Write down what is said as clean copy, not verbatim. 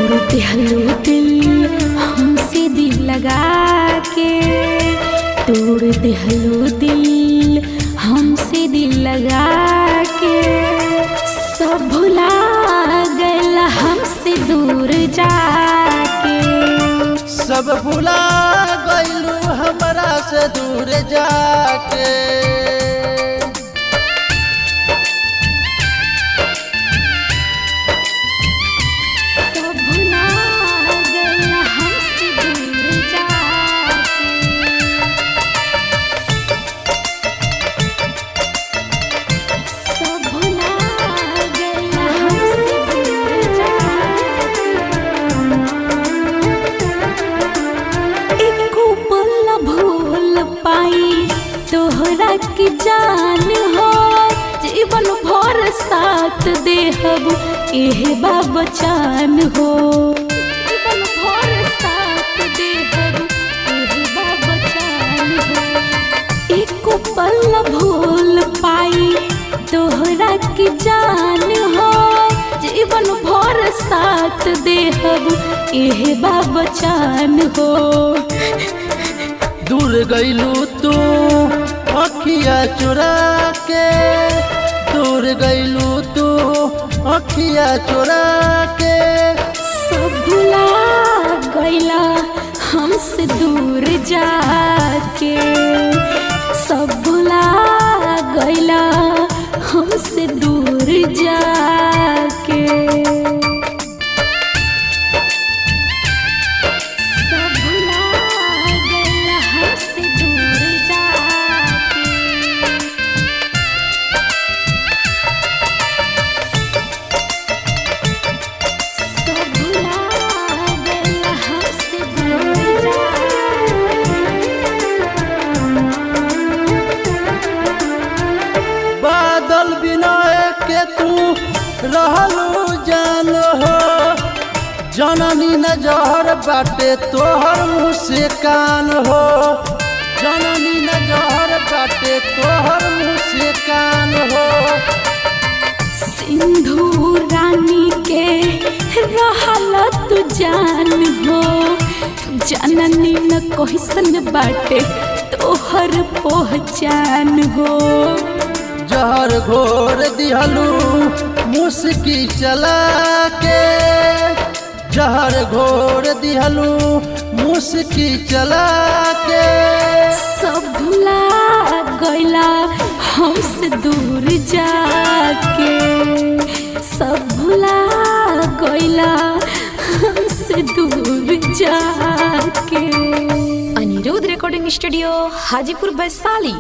तोड़ दिहलो दिल हमसे दिल लगा के, तोड़ दिहलो दिल हमसे दिल लगा के। सब भुला गइल हमसे दूर जाके, सब भुला गइलू हमरा से दूर जाके। सब भुला गइल हमसे दूर जाके। सब भुला गइल हमसे दूर जाके। एको पल भूल पाई तोहरा की जान हो, जीवन भर साथ देहब एहे बाबचान हो। जीवन भर साथ देहब एहे बाबचान हो। एको पल भूल पाई तोहरा की जान हो, जीवन भर साथ देहब एहे बाबचान हो। दूर गइलू तू अखिया चुरा के, दूर गइलू तू अखिया चुरा के। सब भुला गइला हमसे दूर जाके, सब भुला गइला हमसे दूर जाके। सब भुला गइला हमसे दूर जाके। सब भुला गइला हमसे दूर जाके। बादल बिना के तू रहलू जान हो, जननी न जहर बाटे तोहर मुँह से कान हो। जननी न जहर बाटे तोहर मुँह से कान हो। सिंधु रानी के रहल तू जान हो, जननी न कैसन बाटे तोहर पहचान हो। जहर घोर दिहलू मुस्की चला के, जहर घोर दिहलू मुस्की चला के। सब भुला गइला हमसे दूर जाके, सब भुला गइला हमसे दूर जाके। Anirudh recording studio Hajipur Vaishali.